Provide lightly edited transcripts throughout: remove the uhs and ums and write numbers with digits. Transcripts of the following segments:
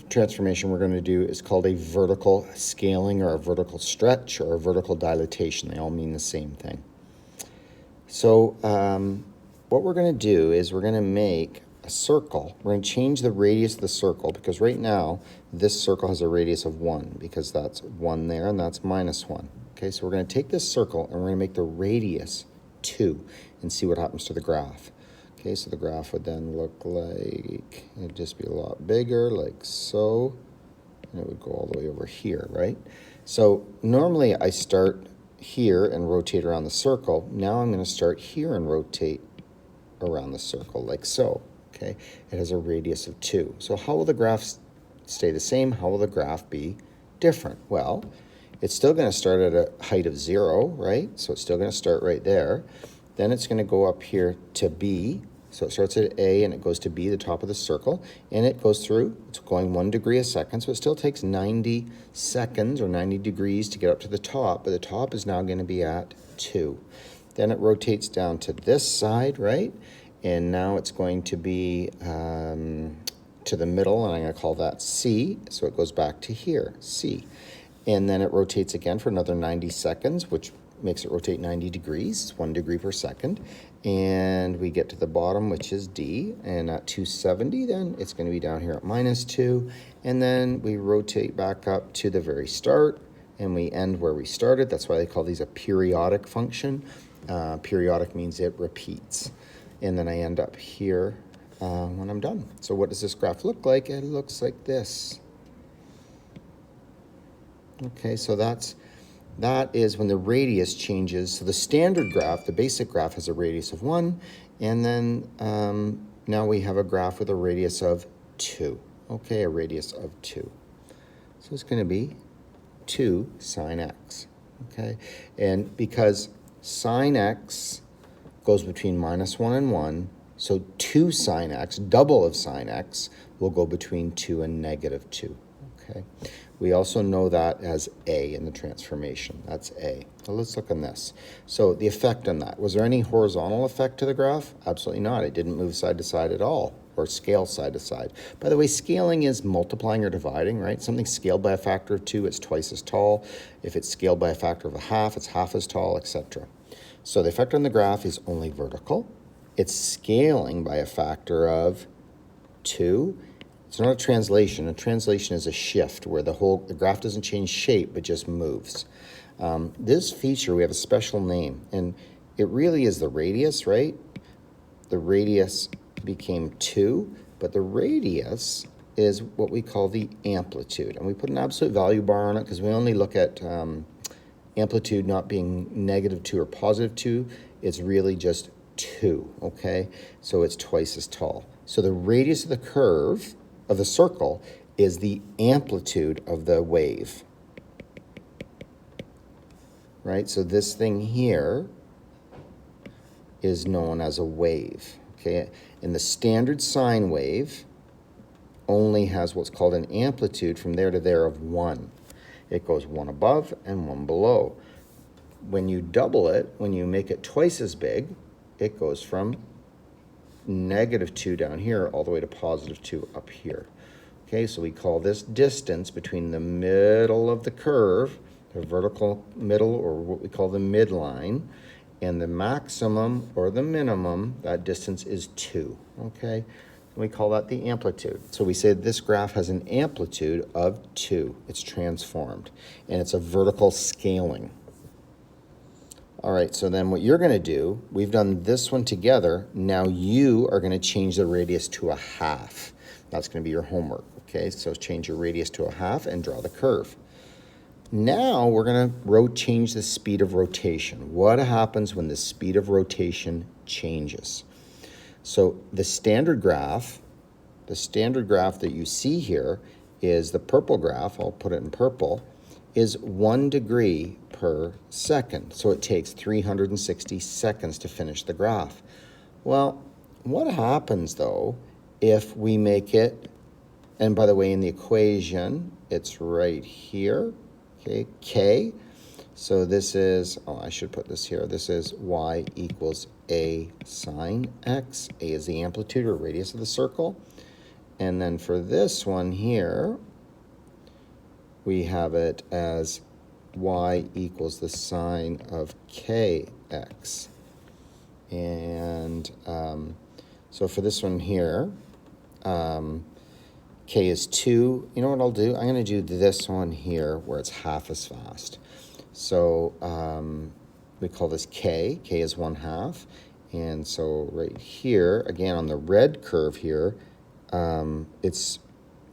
transformation we're going to do is called a vertical scaling or a vertical stretch or a vertical dilatation. They all mean the same thing. So what we're going to do is we're going to make a circle. We're going to change the radius of the circle because right now this circle has a radius of 1 because that's 1 there and that's -1. Okay, so we're going to take this circle and we're going to make the radius 2 and see what happens to the graph. Okay, so the graph would then look like, it'd just be a lot bigger, like so, and it would go all the way over here, right? So normally I start here and rotate around the circle. Now I'm going to start here and rotate around the circle, like so, okay? It has a radius of 2. So how will the graph stay the same? How will the graph be different? Well, it's still going to start at a height of 0, right? So it's still going to start right there. Then it's going to go up here to B. So it starts at A and it goes to B, the top of the circle, and it goes through, it's going 1 degree a second, so it still takes 90 seconds or 90 degrees to get up to the top, but the top is now going to be at 2. Then it rotates down to this side, right? And now it's going to be to the middle, and I'm going to call that C, so it goes back to here, C. And then it rotates again for another 90 seconds, which makes it rotate 90 degrees, 1 degree per second. And we get to the bottom, which is D, and at 270, then it's going to be down here at -2. And then we rotate back up to the very start, and we end where we started. That's why they call these a periodic function. Periodic means it repeats. And then I end up here when I'm done. So what does this graph look like? It looks like this. Okay, so that is when the radius changes. So the standard graph, the basic graph, has a radius of 1, and then now we have a graph with a radius of 2. Okay, a radius of 2. So it's going to be 2 sine x. Okay, and because sine x goes between -1 and 1, so 2 sine x, double of sine x, will go between 2 and -2. Okay. We also know that as A in the transformation. That's A. So let's look on this. So the effect on that. Was there any horizontal effect to the graph? Absolutely not. It didn't move side to side at all, or scale side to side. By the way, scaling is multiplying or dividing, right? Something scaled by a factor of 2, it's twice as tall. If it's scaled by a factor of a half, it's half as tall, etc. So the effect on the graph is only vertical. It's scaling by a factor of 2. It's not a translation. A translation is a shift where the graph doesn't change shape, but just moves. This feature, we have a special name, and it really is the radius, right? The radius became 2, but the radius is what we call the amplitude. And we put an absolute value bar on it because we only look at amplitude not being -2 or +2. It's really just 2, okay? So it's twice as tall. So the radius of the curve of the circle is the amplitude of the wave, right? So this thing here is known as a wave, okay? And the standard sine wave only has what's called an amplitude from there to there of 1. It goes 1 above and 1 below. When you double it, when you make it twice as big, it goes from -2 down here all the way to +2 up here. Okay, so we call this distance between the middle of the curve, the vertical middle, or what we call the midline, and the maximum or the minimum, that distance is 2, okay? We call that the amplitude. So we say this graph has an amplitude of 2. It's transformed, and it's a vertical scaling. All right, so then what you're going to do, we've done this one together. Now you are going to change the radius to a half. That's going to be your homework, okay? So change your radius to a half and draw the curve. Now we're going to change the speed of rotation. What happens when the speed of rotation changes? So the standard graph that you see here is the purple graph. I'll put it in purple. Is 1 degree per second. So it takes 360 seconds to finish the graph. Well, what happens though if we make it, and by the way, in the equation, it's right here, okay, K. So this is, I should put this here. This is y equals a sine x. A is the amplitude or radius of the circle. And then for this one here, we have it as y equals the sine of kx. And so for this one here, k is 2. You know what I'll do? I'm going to do this one here where it's half as fast. So we call this k. K is 1/2. And so right here, again on the red curve here, it's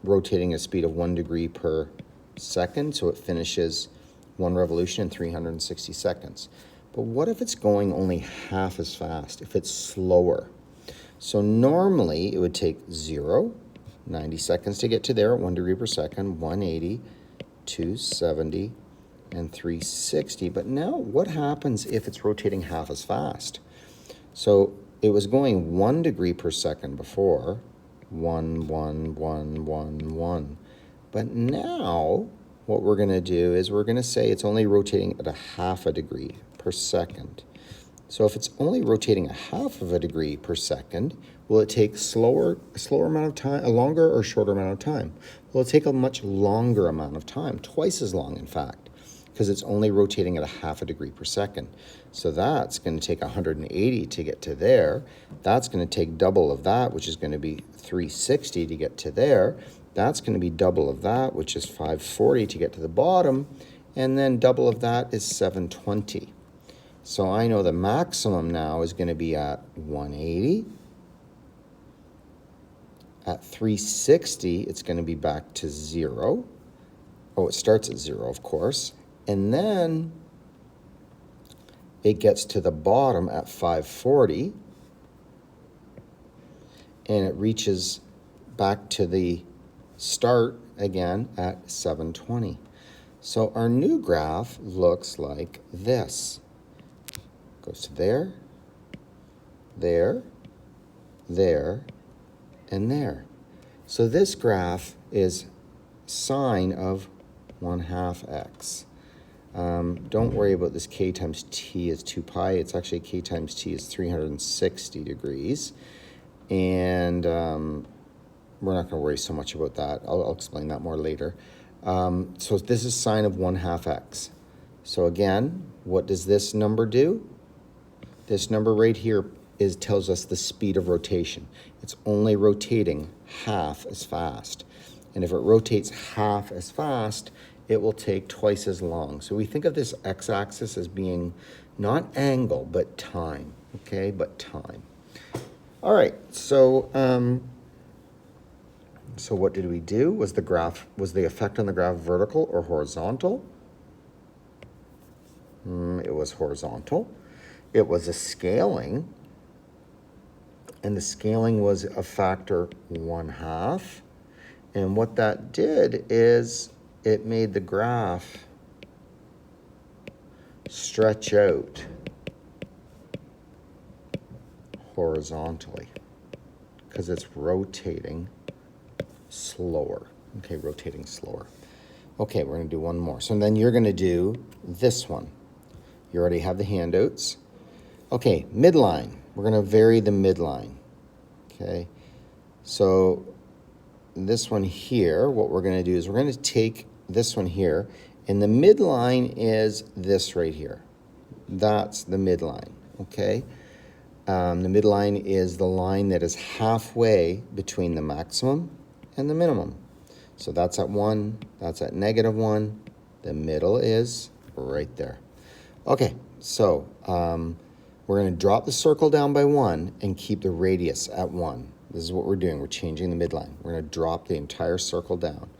rotating at a speed of 1 degree per second. So it finishes 1 revolution in 360 seconds. But what if it's going only half as fast, if it's slower? So normally it would take 0, 90 seconds to get to there at 1 degree per second, 180, 270, and 360. But now what happens if it's rotating half as fast? So it was going 1 degree per second before, 1, 1, 1, 1, 1. But now what we're going to do is we're going to say it's only rotating at a half a degree per second. So if it's only rotating a half of a degree per second, will it take a slower amount of time, a longer or shorter amount of time? Well, it'll take a much longer amount of time, twice as long, in fact, because it's only rotating at a half a degree per second. So that's going to take 180 to get to there. That's going to take double of that, which is going to be 360 to get to there. That's going to be double of that, which is 540 to get to the bottom. And then double of that is 720. So I know the maximum now is going to be at 180. At 360, it's going to be back to 0. Oh, it starts at 0, of course. And then it gets to the bottom at 540. And it reaches back to the start again at 720. So our new graph looks like this. Goes to there, there, there, and there. So this graph is sine of 1/2 x. Don't worry about this k times t is 2 pi. It's actually k times t is 360 degrees. And we're not going to worry so much about that. I'll explain that more later. So this is sine of 1/2 x. So again, what does this number do? This number right here tells us the speed of rotation. It's only rotating half as fast. And if it rotates half as fast, it will take twice as long. So we think of this x-axis as being not angle, but time. Okay, but time. All right, so what did we do? Was the effect on the graph vertical or horizontal? It was horizontal. It was a scaling, and the scaling was a factor 1/2. And what that did is it made the graph stretch out horizontally because it's rotating slower. Okay, rotating slower. Okay, we're going to do one more. So then you're going to do this one. You already have the handouts. Okay, midline. We're going to vary the midline. Okay, so this one here, what we're going to do is we're going to take this one here, and the midline is this right here. That's the midline, okay? The midline is the line that is halfway between the maximum and the minimum. So that's at 1, that's at -1. The middle is right there. Okay, so we're going to drop the circle down by 1 and keep the radius at 1. This is what we're doing. We're changing the midline. We're going to drop the entire circle down.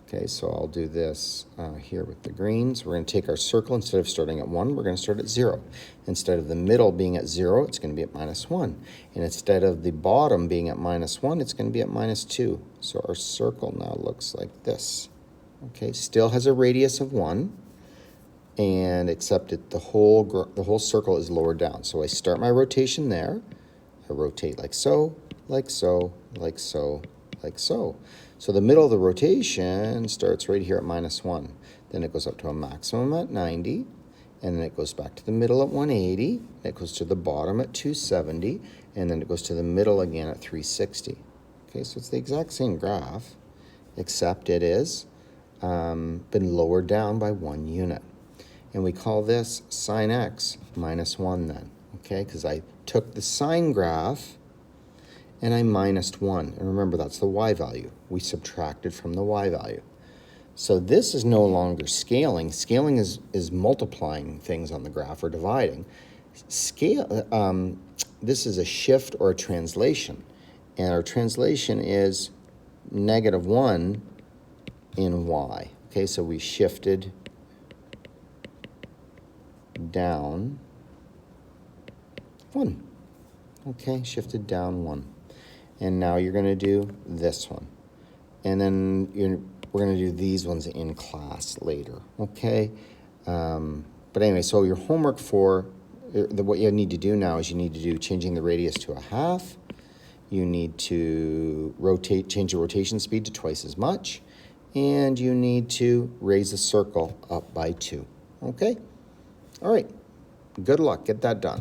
Okay, so I'll do this here with the greens. We're going to take our circle. Instead of starting at 1, we're going to start at 0. Instead of the middle being at 0, it's going to be at -1. And instead of the bottom being at -1, it's going to be at -2. So our circle now looks like this. Okay, still has a radius of 1. And except the whole circle is lowered down. So I start my rotation there. I rotate like so, like so, like so, like so. So the middle of the rotation starts right here at -1. Then it goes up to a maximum at 90. And then it goes back to the middle at 180. It goes to the bottom at 270. And then it goes to the middle again at 360. Okay, so it's the exact same graph, except it is been lowered down by 1 unit. And we call this sine x minus 1 then, okay? Because I took the sine graph and I minused 1. And remember, that's the y value. We subtracted from the y value. So this is no longer scaling. Scaling is multiplying things on the graph or dividing. This is a shift or a translation. And our translation is -1 in y. Okay, so we shifted down 1. Okay, shifted down 1. And now you're going to do this one. And then we're going to do these ones in class later, okay? But anyway, so your homework for what you need to do now is you need to do changing the radius to 1/2. You need to change the rotation speed to twice as much. And you need to raise the circle up by 2, okay? All right, good luck, get that done.